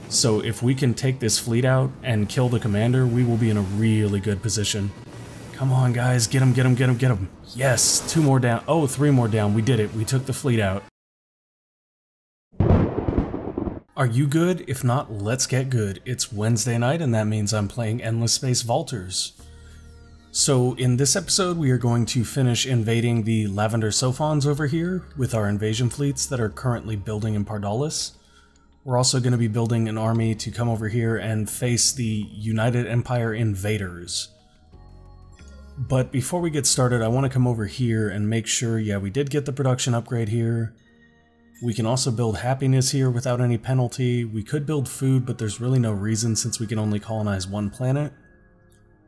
So if we can take this fleet out and kill the commander, we will be in a really good position. Come on, guys, get him, get him, get him, get him. Yes, 2 more down. Oh, 3 more down. We did it. We took the fleet out. Are you good? If not, let's get good. It's Wednesday night, and that means I'm playing Endless Space Vaulters. So in this episode, we are going to finish invading the Lavender Sophons over here with our invasion fleets that are currently building in Pardalis. We're also going to be building an army to come over here and face the United Empire invaders. But before we get started, I want to come over here and make sure, yeah, we did get the production upgrade here. We can also build happiness here without any penalty. We could build food, but there's really no reason since we can only colonize 1 planet.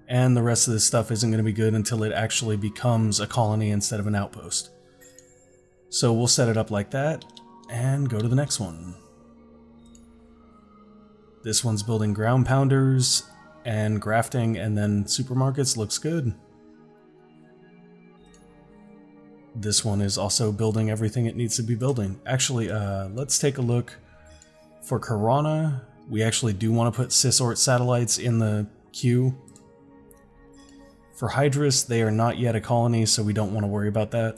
And the rest of this stuff isn't going to be good until it actually becomes a colony instead of an outpost. So we'll set it up like that, and go to the next one. This one's building ground pounders and grafting, and then supermarkets. Looks good. This one is also building everything it needs to be building. Actually, let's take a look for Corona. We actually do want to put Cisort satellites in the queue. For Hydrus, they are not yet a colony, so we don't want to worry about that.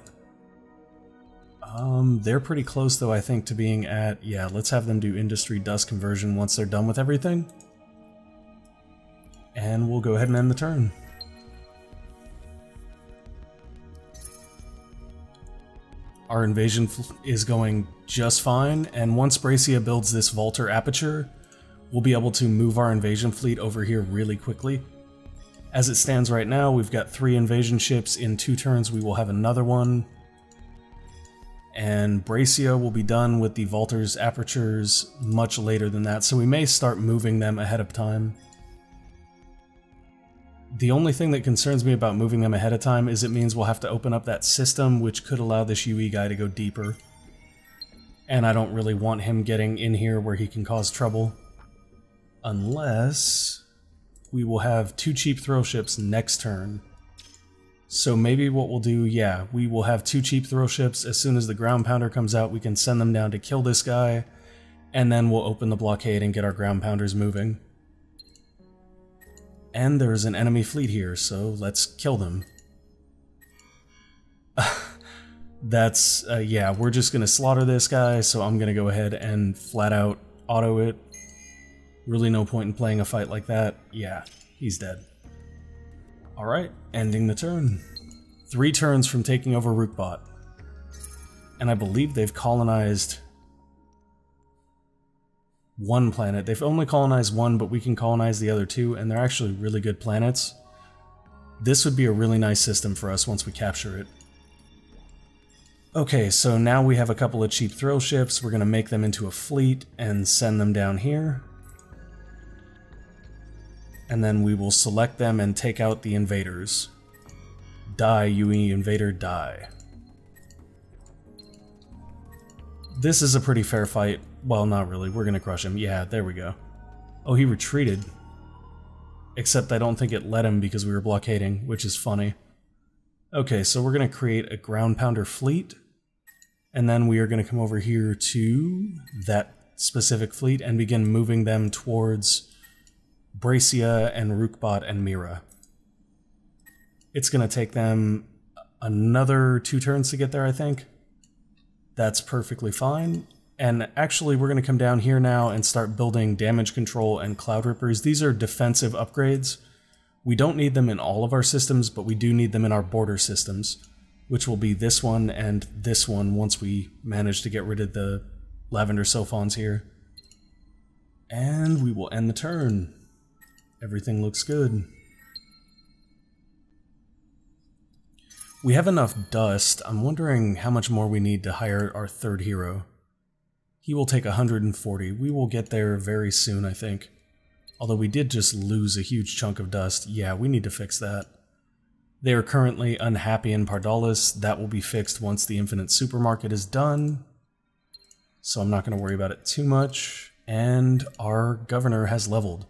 They're pretty close though, I think, to being at, yeah, let's have them do industry dust conversion once they're done with everything. And we'll go ahead and end the turn. Our invasion is going just fine, and once Bracia builds this Vaulter Aperture, we'll be able to move our invasion fleet over here really quickly. As it stands right now, we've got 3 invasion ships. In 2 turns we will have another one. And Bracia will be done with the Vaulter's Apertures much later than that, so we may start moving them ahead of time. The only thing that concerns me about moving them ahead of time is it means we'll have to open up that system, which could allow this UE guy to go deeper. And I don't really want him getting in here where he can cause trouble. Unless we will have 2 cheap throw ships next turn. So maybe what we'll do, yeah, we will have 2 cheap throw ships. As soon as the ground pounder comes out, we can send them down to kill this guy, and then we'll open the blockade and get our ground pounders moving. And there's an enemy fleet here, so let's kill them. That's, yeah, we're just gonna slaughter this guy, so I'm gonna go ahead and flat out auto it. Really no point in playing a fight like that. Yeah, he's dead. Alright, ending the turn. 3 turns from taking over Rookbot. And I believe they've colonized 1 planet. They've only colonized 1, but we can colonize the other 2, and they're actually really good planets. This would be a really nice system for us once we capture it. Okay, so now we have a couple of cheap throw ships. We're going to make them into a fleet and send them down here. And then we will select them and take out the invaders. Die, UE invader, die. This is a pretty fair fight. Well, not really. We're gonna crush him. Yeah, there we go. Oh, he retreated. Except I don't think it let him because we were blockading, which is funny. Okay, so we're gonna create a ground pounder fleet. And then we are gonna come over here to that specific fleet and begin moving them towards Bracia and Rookbot and Mira. It's going to take them another 2 turns to get there, I think. That's perfectly fine. And actually, we're going to come down here now and start building damage control and Cloud Rippers. These are defensive upgrades. We don't need them in all of our systems, but we do need them in our border systems, which will be this one and this one once we manage to get rid of the Lavender Sophons here. And we will end the turn. Everything looks good. We have enough dust. I'm wondering how much more we need to hire our 3rd hero. He will take 140. We will get there very soon, I think. Although we did just lose a huge chunk of dust. Yeah, we need to fix that. They are currently unhappy in Pardalis. That will be fixed once the Infinite Supermarket is done. So I'm not going to worry about it too much. And our governor has leveled.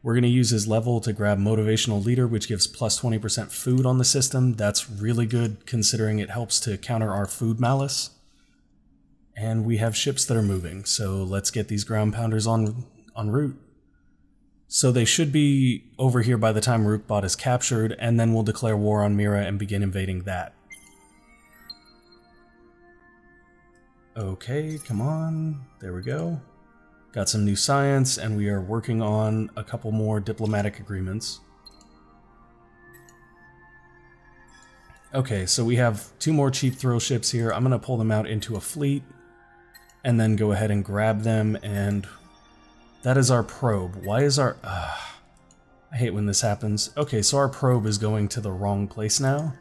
We're going to use his level to grab Motivational Leader, which gives plus 20% food on the system. That's really good, considering it helps to counter our food malice. And we have ships that are moving, so let's get these ground pounders on en route. So they should be over here by the time Rookbot is captured, and then we'll declare war on Mira and begin invading that. Okay, come on. There we go. Got some new science, and we are working on a couple more diplomatic agreements. Okay, so we have 2 more cheap thrill ships here. I'm going to pull them out into a fleet, and then go ahead and grab them, and that is our probe. Why is our... I hate when this happens. Okay, so our probe is going to the wrong place now,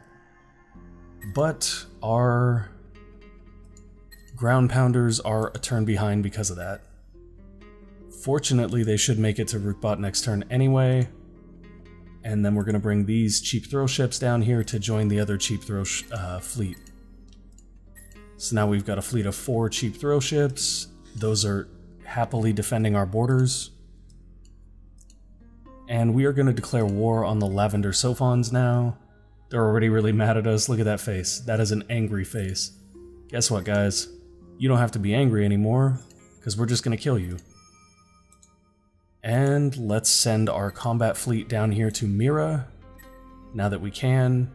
but our ground pounders are a turn behind because of that. Fortunately, they should make it to Rookbot next turn anyway. And then we're going to bring these cheap thrill ships down here to join the other cheap thrill fleet. So now we've got a fleet of 4 cheap thrill ships. Those are happily defending our borders. And we are going to declare war on the Lavender Sophons now. They're already really mad at us. Look at that face. That is an angry face. Guess what, guys? You don't have to be angry anymore, because we're just going to kill you. And let's send our combat fleet down here to Mira, now that we can.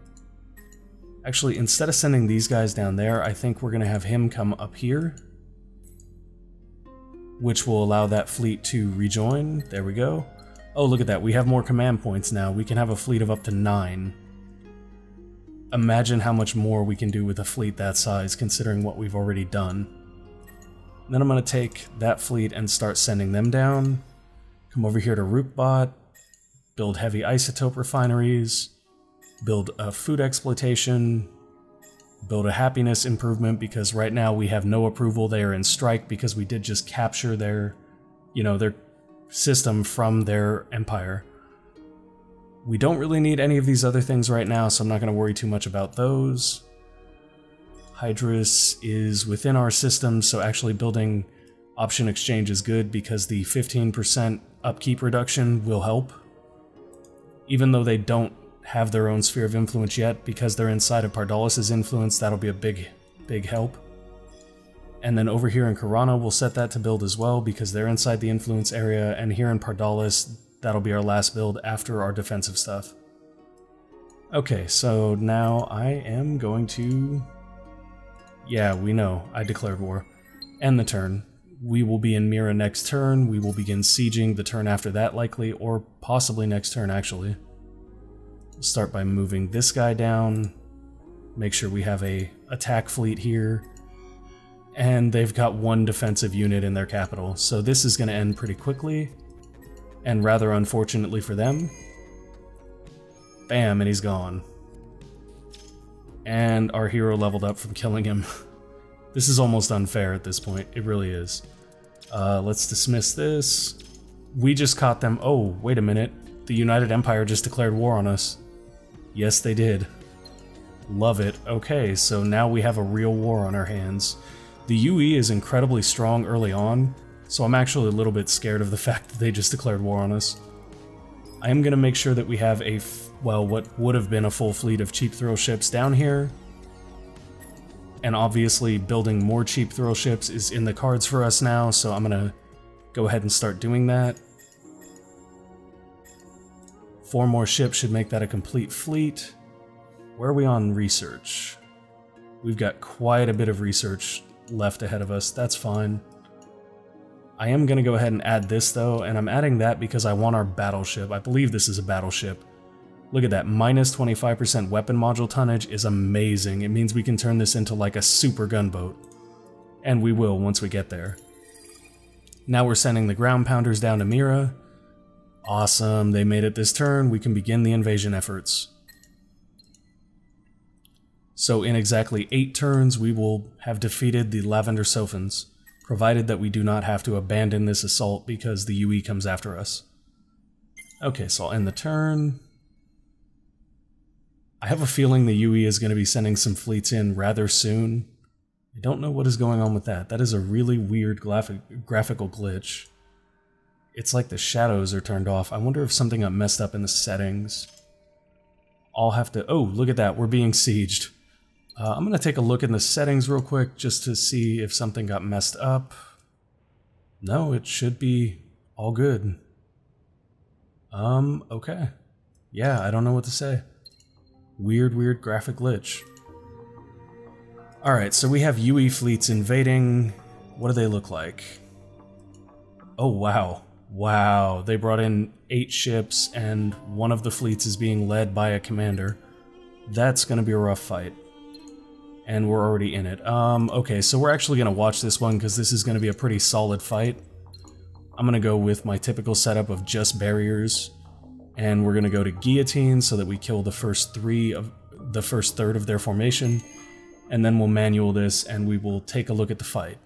Actually, instead of sending these guys down there, I think we're going to have him come up here, which will allow that fleet to rejoin. There we go. Oh, look at that. We have more command points now. We can have a fleet of up to 9. Imagine how much more we can do with a fleet that size, considering what we've already done. Then I'm going to take that fleet and start sending them down. Come over here to Rookbot, build heavy isotope refineries, build a food exploitation, build a happiness improvement, because right now we have no approval. They are in strike because we did just capture their, their system from their empire. We don't really need any of these other things right now, so I'm not going to worry too much about those. Hydrus is within our system, so actually building option exchange is good because the 15% upkeep reduction will help. Even though they don't have their own sphere of influence yet, because they're inside of Pardalis' influence, that'll be a big help. And then over here in Karana, we'll set that to build as well, because they're inside the influence area, and here in Pardalis, that'll be our last build after our defensive stuff. Okay, so now I am going to... Yeah, we know, I declared war. End the turn. We will be in Mira next turn. We will begin sieging the turn after that likely, or possibly next turn actually. We'll start by moving this guy down. Make sure we have a attack fleet here. And they've got 1 defensive unit in their capital, so this is going to end pretty quickly. And rather unfortunately for them. Bam, and he's gone. And our hero leveled up from killing him. This is almost unfair at this point, it really is. Let's dismiss this. We just caught them. Oh, wait a minute. The United Empire just declared war on us. Yes, they did. Love it. Okay, so now we have a real war on our hands. The UE is incredibly strong early on, so I'm actually a little bit scared of the fact that they just declared war on us. I am going to make sure that we have a, what would have been a full fleet of cheap thrill ships down here. And obviously building more cheap thrill ships is in the cards for us now, so I'm going to go ahead and start doing that. 4 more ships should make that a complete fleet. Where are we on research? We've got quite a bit of research left ahead of us, that's fine. I am going to go ahead and add this though, and I'm adding that because I want our battleship. I believe this is a battleship. Look at that, minus 25% weapon module tonnage is amazing. It means we can turn this into like a super gunboat. And we will once we get there. Now we're sending the ground pounders down to Mira. Awesome, they made it this turn. We can begin the invasion efforts. So in exactly 8 turns, we will have defeated the Lavender Sophons, provided that we do not have to abandon this assault because the UE comes after us. Okay, so I'll end the turn. I have a feeling the UE is going to be sending some fleets in rather soon. I don't know what is going on with that. That is a really weird graphical glitch. It's like the shadows are turned off. I wonder if something got messed up in the settings. I'll have to... Oh, look at that. We're being sieged. I'm going to take a look in the settings real quick just to see if something got messed up. No, it should be All good. Okay. Yeah, I don't know what to say. Weird graphic glitch. Alright, so we have UE fleets invading. What do they look like? Oh, wow. Wow, they brought in 8 ships, and one of the fleets is being led by a commander. That's gonna be a rough fight. And we're already in it. Okay, so we're actually gonna watch this one, because this is gonna be a pretty solid fight. I'm gonna go with my typical setup of just barriers, and we're gonna go to guillotine so that we kill the first third of their formation, and then we'll manual this, and we will take a look at the fight.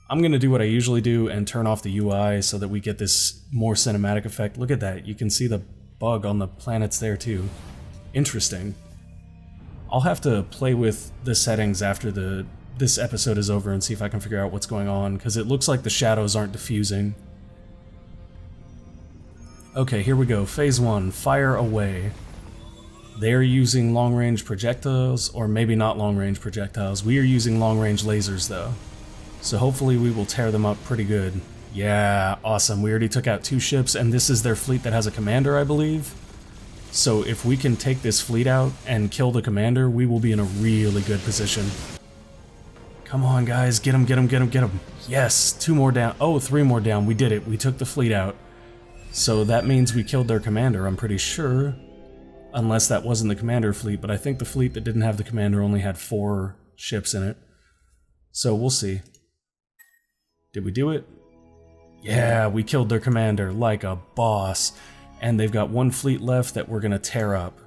I'm gonna do what I usually do and turn off the UI so that we get this more cinematic effect. Look at that, you can see the bug on the planets there too. Interesting. I'll have to play with the settings after this episode is over and see if I can figure out what's going on, because it looks like the shadows aren't diffusing. Okay, here we go. Phase 1, fire away. They're using long-range projectiles, or maybe not long-range projectiles. We are using long-range lasers though. So hopefully we will tear them up pretty good. Yeah, awesome. We already took out 2 ships, and this is their fleet that has a commander, I believe. So if we can take this fleet out and kill the commander, we will be in a really good position. Come on, guys. Get him, get him, get him, get him. Yes, 2 more down. Oh, 3 more down. We did it. We took the fleet out. So that means we killed their commander, I'm pretty sure. Unless that wasn't the commander fleet, but I think the fleet that didn't have the commander only had 4 ships in it. So we'll see. Did we do it? Yeah, we killed their commander like a boss. And they've got 1 fleet left that we're gonna tear up.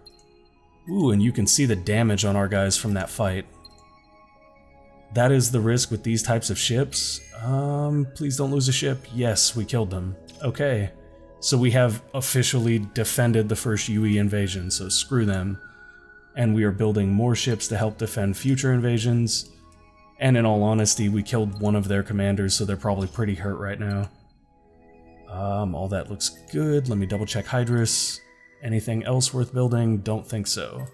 Ooh, and you can see the damage on our guys from that fight. That is the risk with these types of ships. Please don't lose a ship. Yes, we killed them. Okay. So we have officially defended the first UE invasion, so screw them. And we are building more ships to help defend future invasions. And in all honesty, we killed one of their commanders, so they're probably pretty hurt right now. All that looks good. Let me double check Hydrus. Anything else worth building? Don't think so.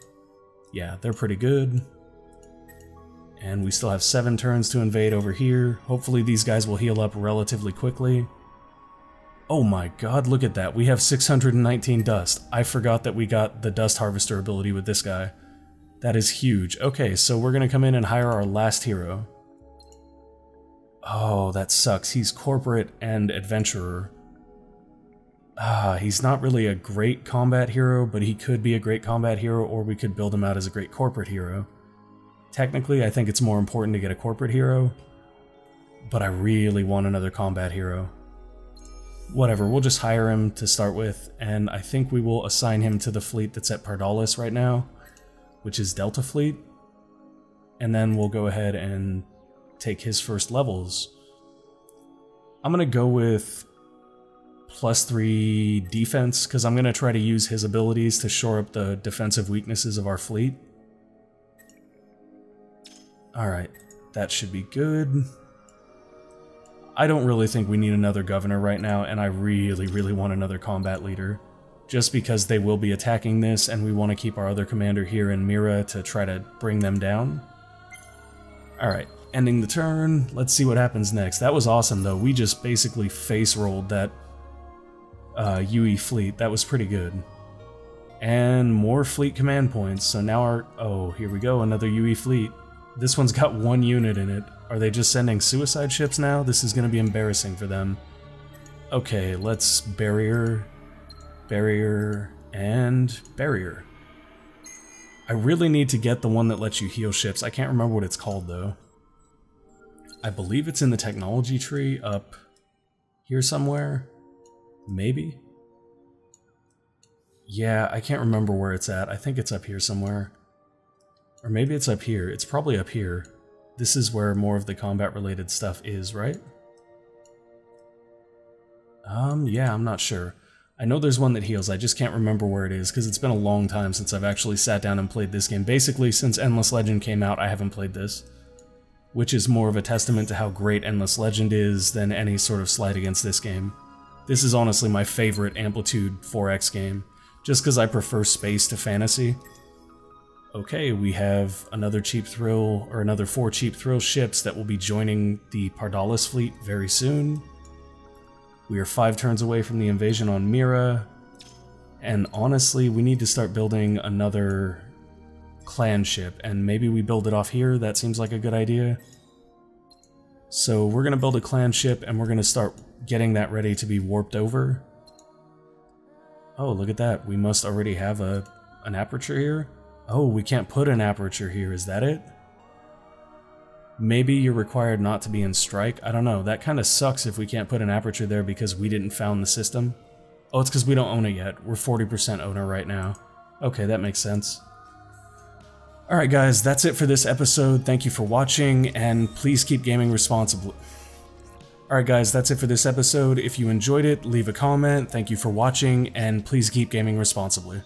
Yeah, they're pretty good. And we still have 7 turns to invade over here. Hopefully these guys will heal up relatively quickly. Oh my god, look at that. We have 619 dust. I forgot that we got the dust harvester ability with this guy. That is huge. Okay, so we're gonna come in and hire our last hero. Oh, that sucks. He's corporate and adventurer. He's not really a great combat hero, but he could be a great combat hero, or we could build him out as a great corporate hero. Technically, I think it's more important to get a corporate hero, but I really want another combat hero. Whatever, we'll just hire him to start with, and I think we will assign him to the fleet that's at Pardalis right now, which is Delta Fleet, and then we'll go ahead and take his first levels. I'm gonna go with +3 defense, because I'm gonna try to use his abilities to shore up the defensive weaknesses of our fleet. Alright, that should be good. I don't really think we need another governor right now, and I really want another combat leader. Just because they will be attacking this, and we want to keep our other commander here in Mira to try to bring them down. Alright, ending the turn. Let's see what happens next. That was awesome, though. We just basically face-rolled that UE fleet. That was pretty good. And more fleet command points, so now our... Oh, here we go, another UE fleet. This one's got 1 unit in it. Are they just sending suicide ships now? This is gonna be embarrassing for them. Okay, let's barrier, barrier, and barrier. I really need to get the one that lets you heal ships. I can't remember what it's called, though. I believe it's in the technology tree up here somewhere. Maybe? Yeah, I can't remember where it's at. I think it's up here somewhere. Or maybe it's up here. It's probably up here. This is where more of the combat-related stuff is, right? Yeah, I'm not sure. I know there's one that heals, I just can't remember where it is, because it's been a long time since I've actually sat down and played this game. Basically, since Endless Legend came out, I haven't played this. Which is more of a testament to how great Endless Legend is than any sort of slight against this game. This is honestly my favorite Amplitude 4X game, just because I prefer space to fantasy. Okay, we have another cheap thrill, or another 4 cheap thrill ships that will be joining the Pardalis fleet very soon. We are 5 turns away from the invasion on Mira. And honestly, we need to start building another clan ship, and maybe we build it off here. That seems like a good idea. So we're going to build a clan ship, and we're going to start getting that ready to be warped over. Oh, look at that. We must already have an aperture here. Oh, we can't put an aperture here. Is that it? Maybe you're required not to be in strike. I don't know. That kind of sucks if we can't put an aperture there because we didn't found the system. Oh, it's because we don't own it yet. We're 40% owner right now. Okay, that makes sense. Alright guys, that's it for this episode. Thank you for watching, and please keep gaming responsibly. Alright guys, that's it for this episode. If you enjoyed it, leave a comment. Thank you for watching, and please keep gaming responsibly.